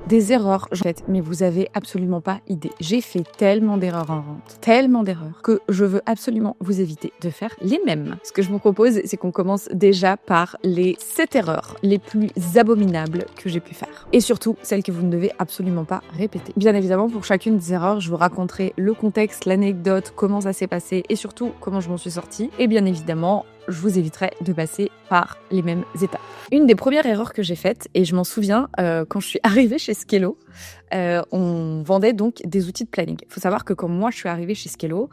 Des erreurs, en fait, mais vous avez absolument pas idée. J'ai fait tellement d'erreurs en vente, tellement d'erreurs, que je veux absolument vous éviter de faire les mêmes. Ce que je vous propose, c'est qu'on commence déjà par les 7 erreurs les plus abominables que j'ai pu faire. Et surtout, celles que vous ne devez absolument pas répéter. Bien évidemment, pour chacune des erreurs, je vous raconterai le contexte, l'anecdote, comment ça s'est passé et surtout comment je m'en suis sortie. Et bien évidemment, je vous éviterai de passer par les mêmes étapes. Une des premières erreurs que j'ai faites, et je m'en souviens quand je suis arrivée chez Skello, on vendait donc des outils de planning. Il faut savoir que quand moi je suis arrivée chez Skello,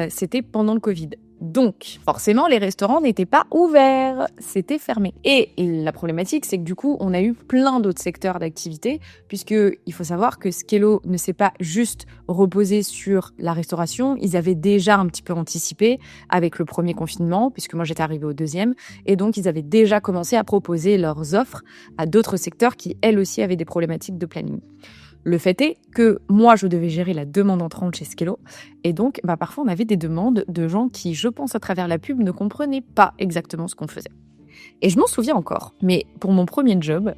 c'était pendant le Covid. Donc, forcément, les restaurants n'étaient pas ouverts, c'était fermé. Et la problématique, c'est que du coup, on a eu plein d'autres secteurs d'activité, puisque il faut savoir que Skello ne s'est pas juste reposé sur la restauration, ils avaient déjà un petit peu anticipé avec le premier confinement, puisque moi j'étais arrivée au deuxième, et donc ils avaient déjà commencé à proposer leurs offres à d'autres secteurs qui, elles aussi, avaient des problématiques de planning. Le fait est que moi, je devais gérer la demande entrante chez Skello. Et donc, parfois, on avait des demandes de gens qui, je pense, à travers la pub, ne comprenaient pas exactement ce qu'on faisait. Et je m'en souviens encore. Mais pour mon premier job,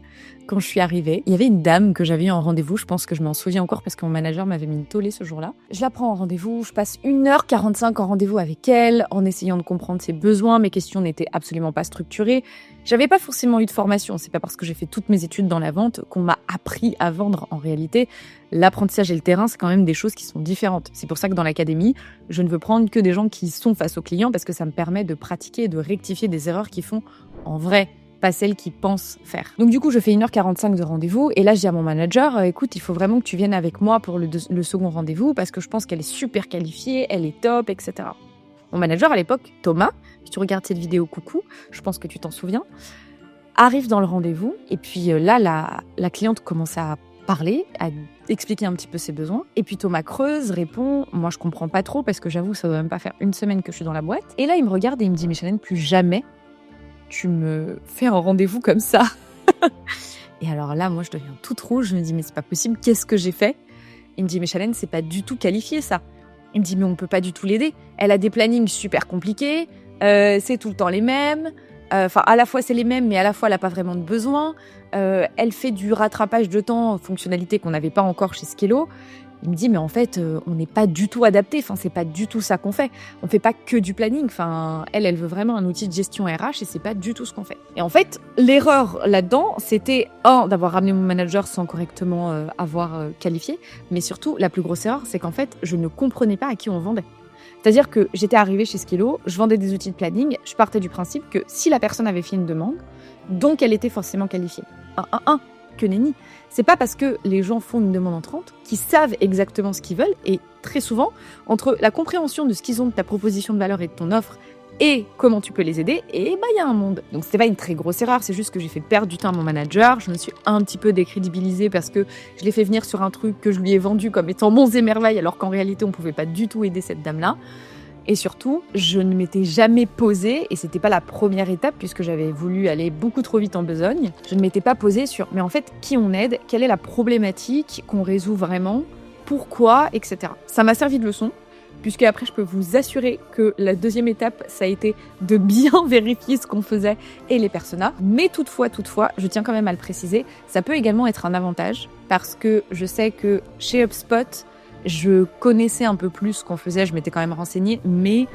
quand je suis arrivée, il y avait une dame que j'avais eu en rendez-vous. Je pense que je m'en souviens encore parce que mon manager m'avait mis une tollée ce jour-là. Je la prends en rendez-vous. Je passe 1h45 en rendez-vous avec elle, en essayant de comprendre ses besoins. Mes questions n'étaient absolument pas structurées. J'avais pas forcément eu de formation. C'est pas parce que j'ai fait toutes mes études dans la vente qu'on m'a appris à vendre. En réalité, l'apprentissage et le terrain, c'est quand même des choses qui sont différentes. C'est pour ça que dans l'académie, je ne veux prendre que des gens qui sont face aux clients parce que ça me permet de pratiquer et de rectifier des erreurs qu'ils font en vrai, pas celles qu'ils pensent faire. Donc du coup, je fais 1h45 de rendez-vous et là, je dis à mon manager, écoute, il faut vraiment que tu viennes avec moi pour le second rendez-vous parce que je pense qu'elle est super qualifiée, elle est top, etc. Mon manager à l'époque, Thomas, si tu regardes cette vidéo, coucou, je pense que tu t'en souviens, arrive dans le rendez-vous et puis là, la cliente commence à parler, à expliquer un petit peu ses besoins. Et puis Thomas creuse, répond, moi je comprends pas trop parce que j'avoue, ça doit même pas faire une semaine que je suis dans la boîte. Et là, il me regarde et il me dit, mais Chalène, plus jamais tu me fais un rendez-vous comme ça. Et alors là, moi je deviens toute rouge, je me dis, mais c'est pas possible, qu'est-ce que j'ai fait? Il me dit, mais Chalène, c'est pas du tout qualifié ça. Il me dit, mais on peut pas du tout l'aider. Elle a des plannings super compliqués, c'est tout le temps les mêmes. Enfin, à la fois c'est les mêmes, mais à la fois elle n'a pas vraiment de besoin. Elle fait du rattrapage de temps, fonctionnalité qu'on n'avait pas encore chez Skello. Il me dit, mais en fait, on n'est pas du tout adapté. Enfin, c'est pas du tout ça qu'on fait. On fait pas que du planning. Enfin, elle veut vraiment un outil de gestion RH et c'est pas du tout ce qu'on fait. Et en fait, l'erreur là-dedans, c'était d'avoir ramené mon manager sans correctement avoir qualifié. Mais surtout, la plus grosse erreur, c'est qu'en fait, je ne comprenais pas à qui on vendait. C'est-à-dire que j'étais arrivée chez Skello, je vendais des outils de planning, je partais du principe que si la personne avait fait une demande, donc elle était forcément qualifiée. Que nenni. C'est pas parce que les gens font une demande entrante qu'ils savent exactement ce qu'ils veulent et très souvent, entre la compréhension de ce qu'ils ont de ta proposition de valeur et de ton offre et comment tu peux les aider, et il y a un monde. Donc c'était pas une très grosse erreur, c'est juste que j'ai fait perdre du temps à mon manager, je me suis un petit peu décrédibilisée parce que je l'ai fait venir sur un truc que je lui ai vendu comme étant monts et merveilles alors qu'en réalité on pouvait pas du tout aider cette dame-là. Et surtout, je ne m'étais jamais posée, et c'était pas la première étape puisque j'avais voulu aller beaucoup trop vite en besogne, je ne m'étais pas posée sur, mais en fait, qui on aide, quelle est la problématique qu'on résout vraiment, pourquoi, etc. Ça m'a servi de leçon, puisque après, je peux vous assurer que la deuxième étape, ça a été de bien vérifier ce qu'on faisait et les personas. Mais toutefois, je tiens quand même à le préciser, ça peut également être un avantage, parce que je sais que chez HubSpot, je connaissais un peu plus ce qu'on faisait, je m'étais quand même renseignée, mais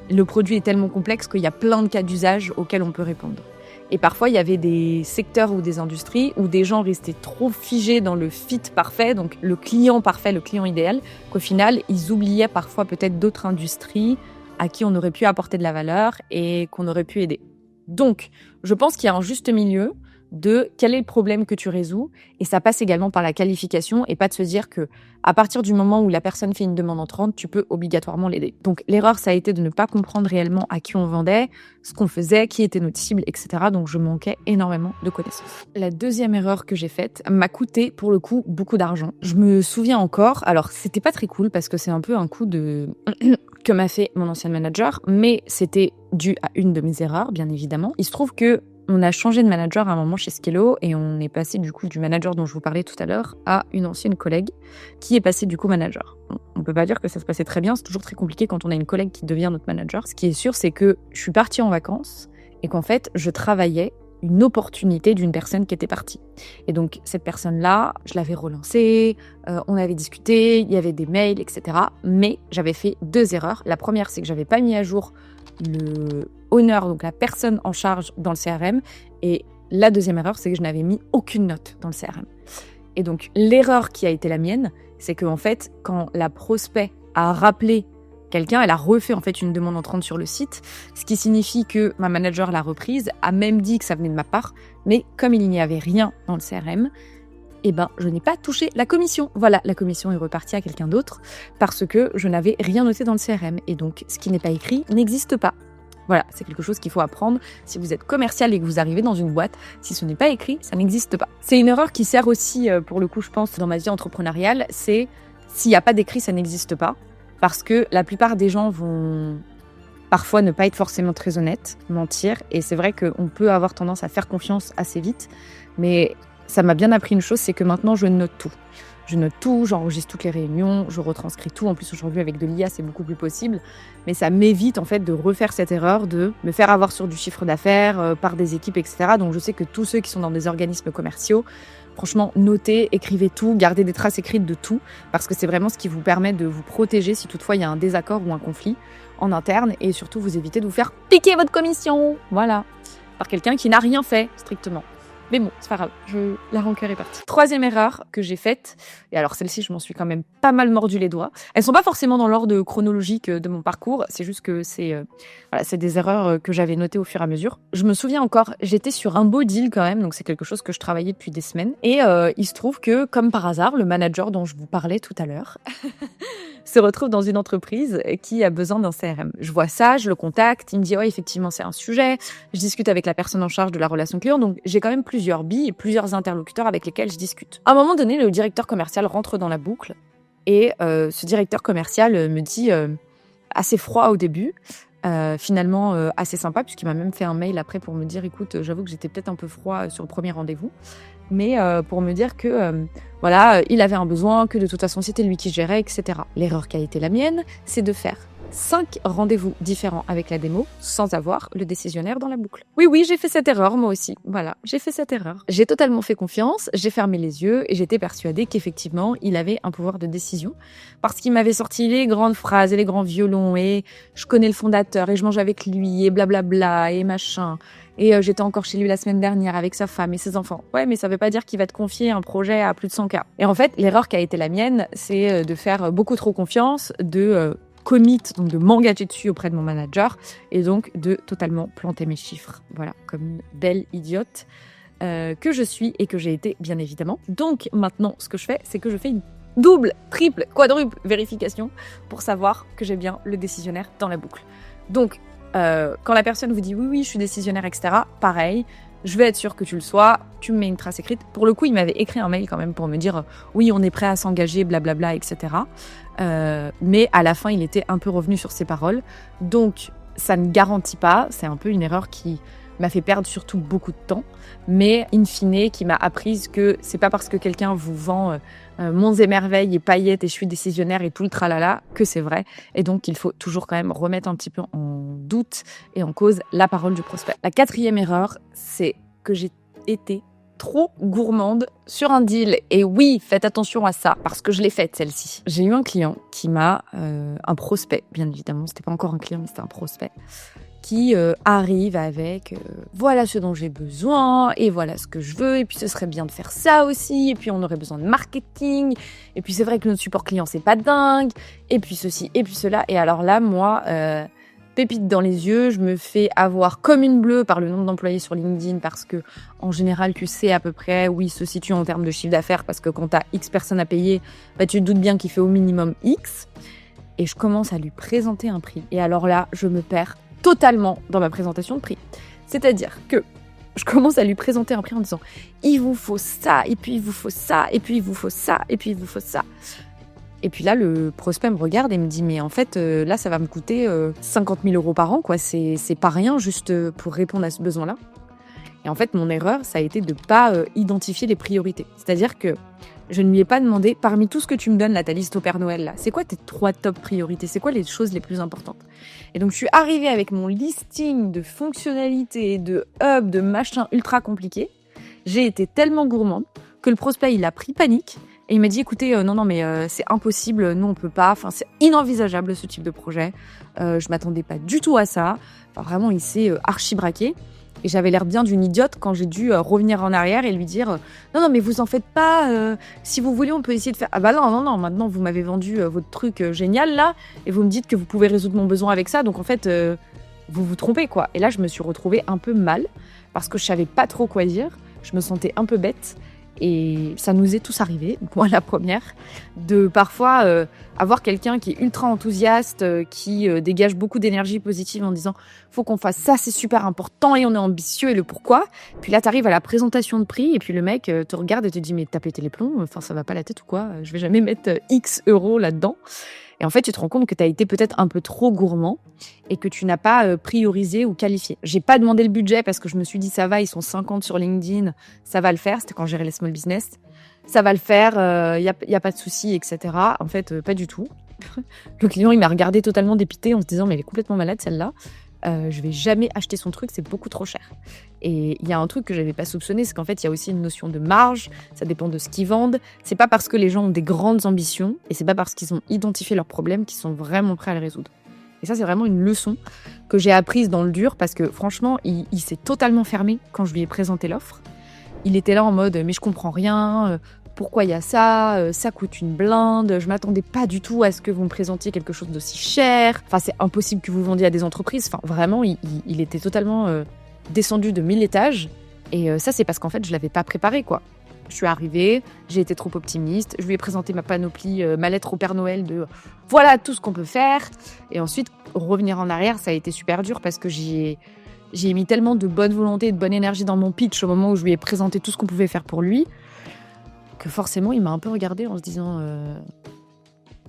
le produit est tellement complexe qu'il y a plein de cas d'usage auxquels on peut répondre. Et parfois, il y avait des secteurs ou des industries où des gens restaient trop figés dans le fit parfait, donc le client parfait, le client idéal, qu'au final, ils oubliaient parfois peut-être d'autres industries à qui on aurait pu apporter de la valeur et qu'on aurait pu aider. Donc, je pense qu'il y a un juste milieu de quel est le problème que tu résous, et ça passe également par la qualification et pas de se dire que à partir du moment où la personne fait une demande entrante, tu peux obligatoirement l'aider. Donc l'erreur, ça a été de ne pas comprendre réellement à qui on vendait, ce qu'on faisait, qui étaient notre cible, etc. Donc je manquais énormément de connaissances. La deuxième erreur que j'ai faite m'a coûté pour le coup beaucoup d'argent. Je me souviens encore, alors c'était pas très cool parce que c'est un peu un coup de que m'a fait mon ancien manager, mais c'était dû à une de mes erreurs, bien évidemment. Il se trouve que on a changé de manager à un moment chez Skello et on est passé du coup du manager dont je vous parlais tout à l'heure à une ancienne collègue qui est passée du coup manager. On peut pas dire que ça se passait très bien, c'est toujours très compliqué quand on a une collègue qui devient notre manager. Ce qui est sûr, c'est que je suis partie en vacances et qu'en fait, je travaillais une opportunité d'une personne qui était partie. Et donc, cette personne-là, je l'avais relancée, on avait discuté, il y avait des mails, etc. Mais j'avais fait 2 erreurs. La première, c'est que j'avais pas mis à jour le owner, donc la personne en charge dans le CRM. Et la deuxième erreur, c'est que je n'avais mis aucune note dans le CRM. Et donc, l'erreur qui a été la mienne, c'est qu'en fait, quand la prospect a rappelé quelqu'un, elle a refait en fait une demande entrante sur le site, ce qui signifie que ma manager l'a reprise, a même dit que ça venait de ma part, mais comme il n'y avait rien dans le CRM, eh ben, je n'ai pas touché la commission. Voilà, la commission est repartie à quelqu'un d'autre parce que je n'avais rien noté dans le CRM. Et donc, ce qui n'est pas écrit n'existe pas. Voilà, c'est quelque chose qu'il faut apprendre. Si vous êtes commercial et que vous arrivez dans une boîte, si ce n'est pas écrit, ça n'existe pas. C'est une erreur qui sert aussi, pour le coup, je pense, dans ma vie entrepreneuriale, c'est s'il n'y a pas d'écrit, ça n'existe pas. Parce que la plupart des gens vont parfois ne pas être forcément très honnêtes, mentir. Et c'est vrai qu'on peut avoir tendance à faire confiance assez vite. Mais ça m'a bien appris une chose, c'est que maintenant, je note tout. Je note tout, j'enregistre toutes les réunions, je retranscris tout. En plus, aujourd'hui, avec de l'IA, c'est beaucoup plus possible. Mais ça m'évite, en fait, de refaire cette erreur, de me faire avoir sur du chiffre d'affaires par des équipes, etc. Donc, je sais que tous ceux qui sont dans des organismes commerciaux, franchement, notez, écrivez tout, gardez des traces écrites de tout, parce que c'est vraiment ce qui vous permet de vous protéger si toutefois il y a un désaccord ou un conflit en interne, et surtout vous évitez de vous faire piquer votre commission, voilà, par quelqu'un qui n'a rien fait, strictement. Mais bon, c'est pas grave, la rancœur est partie. Troisième erreur que j'ai faite, et alors celle-ci, je m'en suis quand même pas mal mordu les doigts. Elles sont pas forcément dans l'ordre chronologique de mon parcours, c'est juste que c'est des erreurs que j'avais notées au fur et à mesure. Je me souviens encore, j'étais sur un beau deal quand même, donc c'est quelque chose que je travaillais depuis des semaines. Et il se trouve que, comme par hasard, le manager dont je vous parlais tout à l'heure se retrouve dans une entreprise qui a besoin d'un CRM. Je vois ça, je le contacte, il me dit « Ouais, effectivement, c'est un sujet ». Je discute avec la personne en charge de la relation client, donc j'ai quand même plusieurs billes et plusieurs interlocuteurs avec lesquels je discute. À un moment donné, le directeur commercial rentre dans la boucle et ce directeur commercial me dit, assez froid au début, finalement assez sympa, puisqu'il m'a même fait un mail après pour me dire « Écoute, j'avoue que j'étais peut-être un peu froid sur le premier rendez-vous ». Mais pour me dire que il avait un besoin, que de toute façon c'était lui qui gérait, etc. L'erreur qui a été la mienne, c'est de faire 5 rendez-vous différents avec la démo sans avoir le décisionnaire dans la boucle. Oui, j'ai fait cette erreur moi aussi. Voilà, j'ai fait cette erreur. J'ai totalement fait confiance, j'ai fermé les yeux et j'étais persuadée qu'effectivement, il avait un pouvoir de décision parce qu'il m'avait sorti les grandes phrases et les grands violons et je connais le fondateur et je mange avec lui et blablabla et machin. Et j'étais encore chez lui la semaine dernière avec sa femme et ses enfants. Ouais, mais ça veut pas dire qu'il va te confier un projet à plus de 100K. Et en fait, l'erreur qui a été la mienne, c'est de faire beaucoup trop confiance, de commit, donc de m'engager dessus auprès de mon manager et donc de totalement planter mes chiffres. Voilà, comme une belle idiote que je suis et que j'ai été, bien évidemment. Donc maintenant, ce que je fais, c'est que je fais une double, triple, quadruple vérification pour savoir que j'ai bien le décisionnaire dans la boucle. Donc, quand la personne vous dit oui, je suis décisionnaire, etc., pareil, je vais être sûre que tu le sois, tu me mets une trace écrite. Pour le coup, il m'avait écrit un mail quand même pour me dire oui, on est prêt à s'engager, blablabla, etc. Mais à la fin, il était un peu revenu sur ses paroles. Donc, ça ne garantit pas, c'est un peu une erreur qui m'a fait perdre surtout beaucoup de temps, mais in fine, qui m'a appris que c'est pas parce que quelqu'un vous vend monts et merveilles et paillettes et je suis décisionnaire et tout le tralala que c'est vrai. Et donc, il faut toujours quand même remettre un petit peu en doute et en cause la parole du prospect. La 4e erreur, c'est que j'ai été trop gourmande sur un deal. Et oui, faites attention à ça, parce que je l'ai faite, celle-ci. J'ai eu un client qui m'a, un prospect, bien évidemment, c'était pas encore un client, mais c'était un prospect, qui arrive avec voilà ce dont j'ai besoin et voilà ce que je veux et puis ce serait bien de faire ça aussi et puis on aurait besoin de marketing et puis c'est vrai que notre support client c'est pas dingue et puis ceci et puis cela et alors là moi pépite dans les yeux, je me fais avoir comme une bleue par le nombre d'employés sur LinkedIn parce que en général tu sais à peu près où il se situe en termes de chiffre d'affaires parce que quand t'as X personnes à payer, bah, tu te doutes bien qu'il fait au minimum X et je commence à lui présenter un prix et alors là je me perds totalement dans ma présentation de prix. C'est-à-dire que je commence à lui présenter un prix en disant « il vous faut ça, et puis il vous faut ça, et puis il vous faut ça, et puis il vous faut ça ». Et puis là, le prospect me regarde et me dit « mais en fait, là, ça va me coûter 50 000 € par an, quoi. C'est pas rien juste pour répondre à ce besoin-là ». Et en fait, mon erreur, ça a été de ne pas identifier les priorités. C'est-à-dire que Je ne lui ai pas demandé, parmi tout ce que tu me donnes, là, ta liste au Père Noël, là, c'est quoi tes 3 top priorités? C'est quoi les choses les plus importantes? Et donc, je suis arrivée avec mon listing de fonctionnalités, de hub, de machin ultra compliqué. J'ai été tellement gourmande que le prospect, il a pris panique. Et il m'a dit, écoutez, non, mais c'est impossible, nous, on peut pas. Enfin, c'est inenvisageable, ce type de projet. Je m'attendais pas du tout à ça. Enfin, vraiment, il s'est archi-braqué. Et j'avais l'air bien d'une idiote quand j'ai dû revenir en arrière et lui dire non, mais vous en faites pas. Si vous voulez, on peut essayer de faire. Ah bah non, maintenant, vous m'avez vendu votre truc génial, là. Et vous me dites que vous pouvez résoudre mon besoin avec ça. Donc, en fait, vous vous trompez, quoi. Et là, je me suis retrouvée un peu mal parce que je savais pas trop quoi dire. Je me sentais un peu bête. Et ça nous est tous arrivé, moi la première, de parfois avoir quelqu'un qui est ultra enthousiaste, qui dégage beaucoup d'énergie positive en disant « faut qu'on fasse ça, c'est super important et on est ambitieux et le pourquoi ». Puis là, tu arrives à la présentation de prix et puis le mec te regarde et te dit « mais t'as pété les plombs, enfin ça va pas la tête ou quoi, je vais jamais mettre X euros là-dedans ». Et en fait, tu te rends compte que tu as été peut-être un peu trop gourmand et que tu n'as pas priorisé ou qualifié. J'ai pas demandé le budget parce que je me suis dit ça va, ils sont 50 sur LinkedIn, ça va le faire. C'était quand je gérais les small business. Ça va le faire, y a pas de souci, etc. En fait, pas du tout. Le client, il m'a regardé totalement dépité en se disant mais elle est complètement malade celle-là. Je vais jamais acheter son truc, c'est beaucoup trop cher. Et il y a un truc que j'avais pas soupçonné, c'est qu'en fait il y a aussi une notion de marge, ça dépend de ce qu'ils vendent. C'est pas parce que les gens ont des grandes ambitions et c'est pas parce qu'ils ont identifié leurs problèmes qu'ils sont vraiment prêts à les résoudre. Et ça c'est vraiment une leçon que j'ai apprise dans le dur parce que franchement il s'est totalement fermé quand je lui ai présenté l'offre. Il était là en mode mais je comprends rien, pourquoi il y a ça, ça coûte une blinde, je m'attendais pas du tout à ce que vous me présentiez quelque chose d'aussi cher, enfin c'est impossible que vous vendiez à des entreprises, enfin vraiment il était totalement descendu de 1000 étages et ça c'est parce qu'en fait je l'avais pas préparé quoi. Je suis arrivée, j'ai été trop optimiste, je lui ai présenté ma panoplie, ma lettre au Père Noël de voilà tout ce qu'on peut faire et ensuite revenir en arrière ça a été super dur parce que j'ai mis tellement de bonne volonté et de bonne énergie dans mon pitch au moment où je lui ai présenté tout ce qu'on pouvait faire pour lui que forcément, il m'a un peu regardé en se disant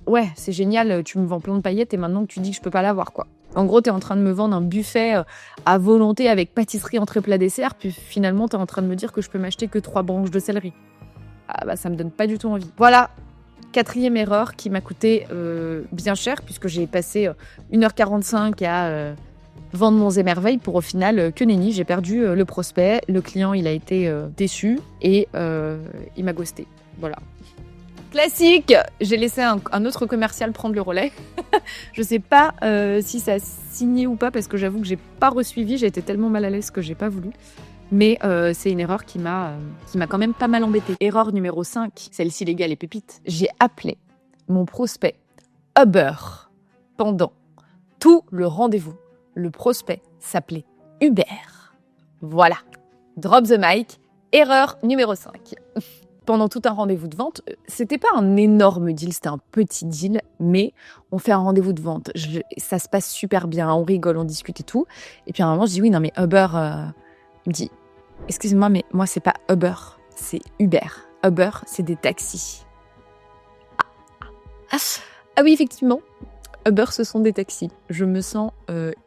ouais, c'est génial, tu me vends plein de paillettes et maintenant que tu dis que je peux pas l'avoir, quoi. En gros, t'es en train de me vendre un buffet à volonté avec pâtisserie, entrée, plat, dessert, puis finalement, t'es en train de me dire que je peux m'acheter que 3 branches de céleri. Ah bah, ça me donne pas du tout envie. Voilà, 4e erreur qui m'a coûté bien cher puisque j'ai passé 1h45 à vendre mon émerveil pour au final que nenni, j'ai perdu le prospect, le client il a été déçu et il m'a ghosté. Voilà. Classique, j'ai laissé un autre commercial prendre le relais. Je sais pas si ça a signé ou pas parce que j'avoue que j'ai pas resuivi, j'ai été tellement mal à l'aise que j'ai pas voulu. Mais c'est une erreur qui m'a quand même pas mal embêtée. Erreur numéro 5, celle-ci les gars les pépites. J'ai appelé mon prospect Uber pendant tout le rendez-vous. Le prospect s'appelait Hubert. Voilà. Drop the mic. Erreur numéro 5. Pendant tout un rendez-vous de vente, c'était pas un énorme deal, c'était un petit deal, mais on fait un rendez-vous de vente. Ça se passe super bien, on rigole, on discute et tout. Et puis à un moment, je dis oui, non mais Uber, il me dit, excusez-moi, mais moi c'est pas Uber, c'est Uber. Uber, c'est des taxis. Ah oui, effectivement. Uber, ce sont des taxis. Je me sens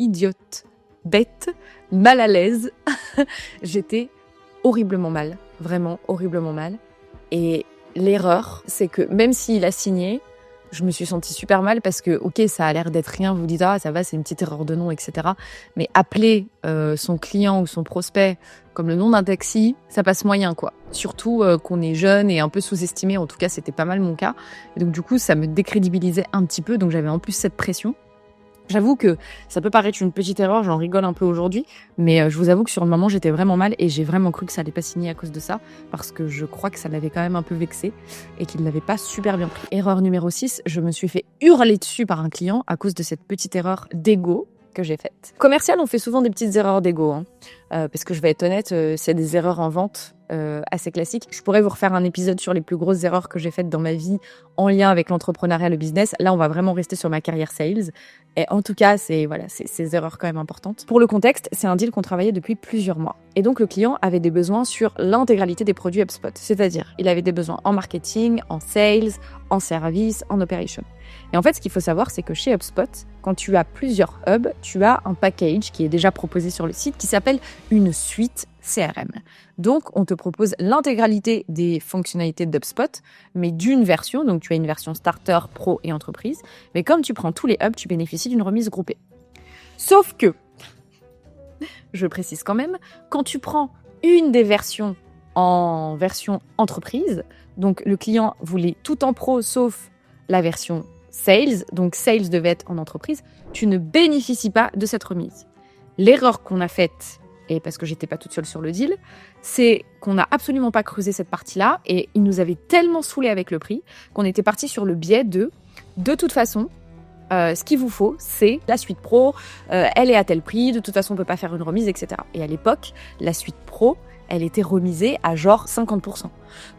idiote, bête, mal à l'aise. J'étais horriblement mal, vraiment horriblement mal. Et l'erreur, c'est que même s'il a signé, je me suis sentie super mal parce que, ok, ça a l'air d'être rien, vous dites, ah, ça va, c'est une petite erreur de nom, etc. Mais appeler son client ou son prospect comme le nom d'un taxi, ça passe moyen, quoi. Surtout qu'on est jeune et un peu sous-estimé, en tout cas, c'était pas mal mon cas. Et donc, du coup, ça me décrédibilisait un petit peu, donc j'avais en plus cette pression. J'avoue que ça peut paraître une petite erreur, j'en rigole un peu aujourd'hui, mais je vous avoue que sur le moment, j'étais vraiment mal et j'ai vraiment cru que ça allait pas signer à cause de ça, parce que je crois que ça l'avait quand même un peu vexé et qu'il l'avait pas super bien pris. Erreur numéro 6, je me suis fait hurler dessus par un client à cause de cette petite erreur d'ego que j'ai faite. Commercial, on fait souvent des petites erreurs d'ego, hein, parce que je vais être honnête, c'est des erreurs en vente assez classiques. Je pourrais vous refaire un épisode sur les plus grosses erreurs que j'ai faites dans ma vie en lien avec l'entrepreneuriat, le business. Là, on va vraiment rester sur ma carrière sales. Et en tout cas, c'est ces erreurs quand même importantes. Pour le contexte, c'est un deal qu'on travaillait depuis plusieurs mois. Et donc, le client avait des besoins sur l'intégralité des produits HubSpot. C'est-à-dire, il avait des besoins en marketing, en sales, en service, en operation. Et en fait, ce qu'il faut savoir, c'est que chez HubSpot, quand tu as plusieurs hubs, tu as un package qui est déjà proposé sur le site qui s'appelle une suite CRM. Donc, on te propose l'intégralité des fonctionnalités d'HubSpot, mais d'une version. Donc, tu as une version Starter, Pro et Entreprise. Mais comme tu prends tous les hubs, tu bénéficies d'une remise groupée. Sauf que, je précise quand même, quand tu prends une des versions en version Entreprise, donc le client voulait tout en Pro sauf la version Sales, donc Sales devait être en Entreprise, tu ne bénéficies pas de cette remise. L'erreur qu'on a faite, et parce que j'étais pas toute seule sur le deal, c'est qu'on n'a absolument pas creusé cette partie-là et il nous avait tellement saoulé avec le prix qu'on était parti sur le biais de toute façon, ce qu'il vous faut, c'est la suite pro, elle est à tel prix, de toute façon on peut pas faire une remise, etc. Et à l'époque, la suite pro, elle était remisée à genre 50%.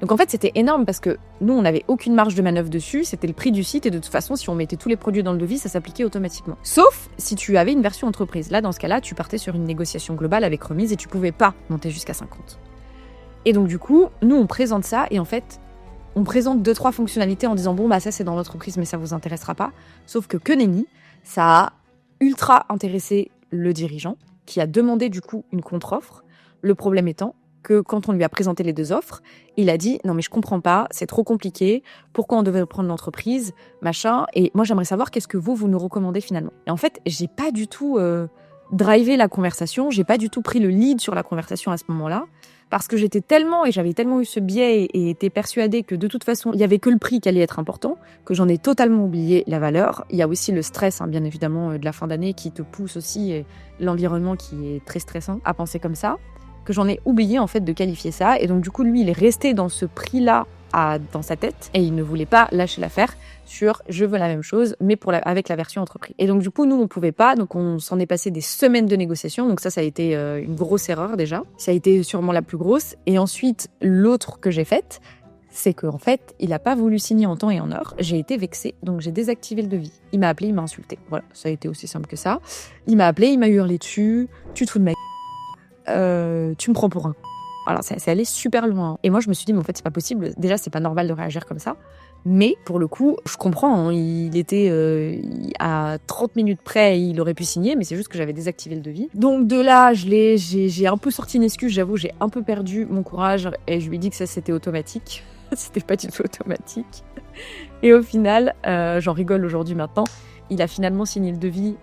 Donc en fait, c'était énorme parce que nous, on n'avait aucune marge de manœuvre dessus, c'était le prix du site et de toute façon, si on mettait tous les produits dans le devis, ça s'appliquait automatiquement. Sauf si tu avais une version entreprise. Là, dans ce cas-là, tu partais sur une négociation globale avec remise et tu pouvais pas monter jusqu'à 50. Et donc du coup, nous, on présente ça et en fait, on présente 2-3 fonctionnalités en disant bon, bah ça c'est dans l'entreprise mais ça vous intéressera pas. Sauf que nenni, ça a ultra intéressé le dirigeant qui a demandé du coup une contre-offre. Le problème étant que quand on lui a présenté les 2 offres, il a dit « Non mais je comprends pas, c'est trop compliqué, pourquoi on devait prendre l'entreprise, machin, et moi j'aimerais savoir qu'est-ce que vous nous recommandez finalement ?» Et en fait, j'ai pas du tout drivé la conversation, j'ai pas du tout pris le lead sur la conversation à ce moment-là, parce que j'avais tellement eu ce biais et été persuadée que de toute façon, il y avait que le prix qui allait être important, que j'en ai totalement oublié la valeur. Il y a aussi le stress, bien évidemment, de la fin d'année qui te pousse aussi, et l'environnement qui est très stressant à penser comme ça, que j'en ai oublié en fait de qualifier ça. Et donc du coup, lui, il est resté dans ce prix-là dans sa tête et il ne voulait pas lâcher l'affaire sur je veux la même chose mais avec la version entreprise. Et donc du coup, nous on pouvait pas, donc on s'en est passé des semaines de négociations. Donc ça a été une grosse erreur déjà. Ça a été sûrement la plus grosse. Et ensuite, l'autre que j'ai faite, c'est qu'en fait, il a pas voulu signer en temps et en heure. J'ai été vexée, donc j'ai désactivé le devis. Il m'a appelé, il m'a insulté. Voilà, ça a été aussi simple que ça. Il m'a appelé, il m'a hurlé dessus. Tu te fous de ma tu me prends pour un... Alors, c'est allé super loin. Et moi, je me suis dit, mais en fait, c'est pas possible. Déjà, c'est pas normal de réagir comme ça. Mais, pour le coup, je comprends. Il était à 30 minutes près, il aurait pu signer, mais c'est juste que j'avais désactivé le devis. Donc, de là, j'ai un peu sorti une excuse. J'avoue, j'ai un peu perdu mon courage et je lui ai dit que ça, c'était automatique. C'était pas du tout automatique. Et au final, j'en rigole aujourd'hui maintenant, il a finalement signé le devis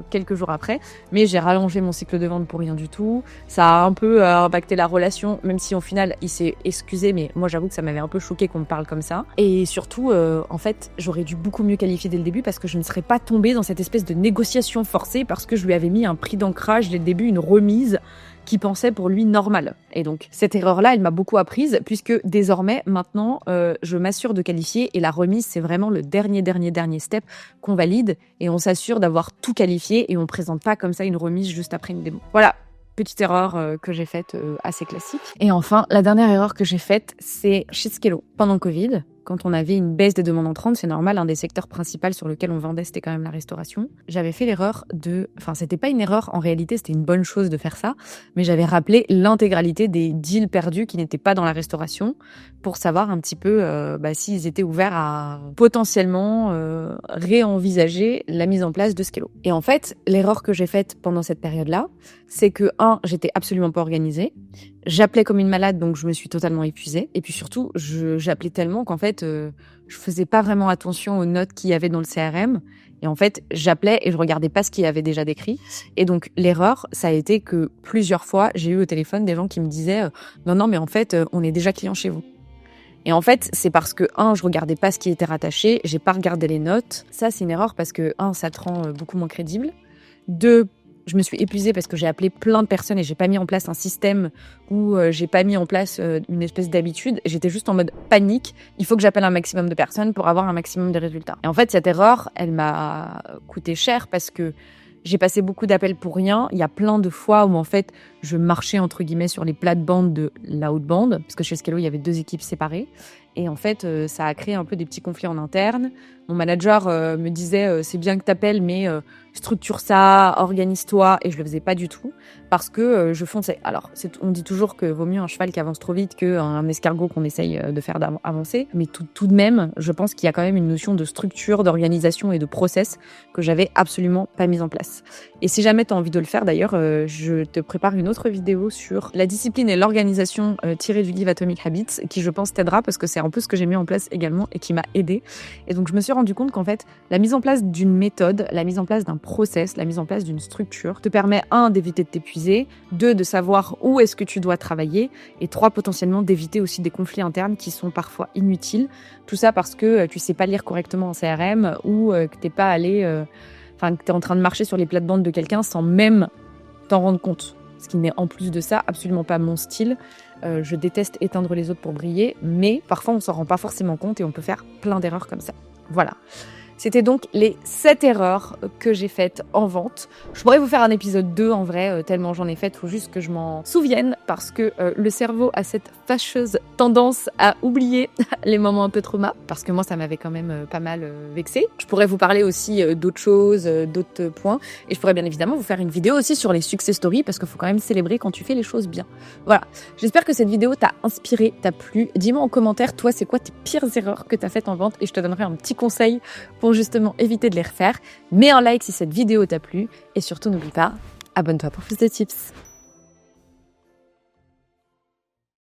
quelques jours après, mais j'ai rallongé mon cycle de vente pour rien du tout. Ça a un peu impacté la relation, même si au final il s'est excusé, mais moi j'avoue que ça m'avait un peu choqué qu'on me parle comme ça. Et surtout, en fait, j'aurais dû beaucoup mieux qualifier dès le début parce que je ne serais pas tombée dans cette espèce de négociation forcée parce que je lui avais mis un prix d'ancrage dès le début, une remise qui pensait pour lui normal. Et donc, cette erreur-là, elle m'a beaucoup apprise, puisque désormais, maintenant, je m'assure de qualifier, et la remise, c'est vraiment le dernier step qu'on valide, et on s'assure d'avoir tout qualifié, et on présente pas comme ça une remise juste après une démo. Voilà, petite erreur que j'ai faite, assez classique. Et enfin, la dernière erreur que j'ai faite, c'est chez Skello. Pendant le Covid, quand on avait une baisse des demandes entrantes, c'est normal, un des secteurs principaux sur lequel on vendait, c'était quand même la restauration. J'avais fait l'erreur c'était pas une erreur, en réalité, c'était une bonne chose de faire ça, mais j'avais rappelé l'intégralité des deals perdus qui n'étaient pas dans la restauration pour savoir un petit peu s'ils étaient ouverts à potentiellement réenvisager la mise en place de Skello. Et en fait, l'erreur que j'ai faite pendant cette période-là, c'est que, j'étais absolument pas organisée. J'appelais comme une malade, donc je me suis totalement épuisée. Et puis surtout, j'appelais tellement qu'en fait, je faisais pas vraiment attention aux notes qu'il y avait dans le CRM. Et en fait, j'appelais et je regardais pas ce qu'il y avait déjà décrit. Et donc, l'erreur, ça a été que plusieurs fois, j'ai eu au téléphone des gens qui me disaient non, mais en fait, on est déjà client chez vous. Et en fait, c'est parce que, je regardais pas ce qui était rattaché, j'ai pas regardé les notes. Ça, c'est une erreur parce que, ça te rend beaucoup moins crédible. 2, je me suis épuisée parce que j'ai appelé plein de personnes et j'ai pas mis en place un système ou j'ai pas mis en place une espèce d'habitude. J'étais juste en mode panique. Il faut que j'appelle un maximum de personnes pour avoir un maximum de résultats. Et en fait, cette erreur, elle m'a coûté cher parce que j'ai passé beaucoup d'appels pour rien. Il y a plein de fois où en fait, je marchais entre guillemets sur les plates-bandes de l'outbound parce que chez Skello, il y avait 2 équipes séparées. Et en fait, ça a créé un peu des petits conflits en interne Mon manager me disait c'est bien que t'appelles, mais structure ça, organise-toi, et je le faisais pas du tout parce que je fonçais. Alors, on dit toujours que vaut mieux un cheval qui avance trop vite qu'un escargot qu'on essaye de faire avancer, mais tout de même, je pense qu'il y a quand même une notion de structure, d'organisation et de process que j'avais absolument pas mise en place. Et si jamais tu as envie de le faire, d'ailleurs, je te prépare une autre vidéo sur la discipline et l'organisation tirée du livre Atomic Habits, qui je pense t'aidera parce que c'est un peu ce que j'ai mis en place également et qui m'a aidée. Et donc je me suis rendu compte qu'en fait, la mise en place d'une méthode, la mise en place d'un process, la mise en place d'une structure te permet 1 d'éviter de t'épuiser, 2 de savoir où est-ce que tu dois travailler, et 3 potentiellement d'éviter aussi des conflits internes qui sont parfois inutiles. Tout ça parce que tu sais pas lire correctement en CRM ou que t'es pas allé, que t'es en train de marcher sur les plates-bandes de quelqu'un sans même t'en rendre compte. Ce qui n'est en plus de ça absolument pas mon style. Je déteste éteindre les autres pour briller, mais parfois on s'en rend pas forcément compte et on peut faire plein d'erreurs comme ça. Voilà. C'était donc les 7 erreurs que j'ai faites en vente. Je pourrais vous faire un épisode 2 en vrai, tellement j'en ai fait, il faut juste que je m'en souvienne parce que le cerveau a cette fâcheuse tendance à oublier les moments un peu trauma, parce que moi ça m'avait quand même pas mal vexée. Je pourrais vous parler aussi d'autres choses, d'autres points, et je pourrais bien évidemment vous faire une vidéo aussi sur les success stories parce qu'il faut quand même célébrer quand tu fais les choses bien. Voilà, j'espère que cette vidéo t'a inspiré, t'a plu. Dis-moi en commentaire, toi c'est quoi tes pires erreurs que t'as faites en vente, et je te donnerai un petit conseil pour justement éviter de les refaire. Mets un like si cette vidéo t'a plu et surtout n'oublie pas, abonne-toi pour plus de tips.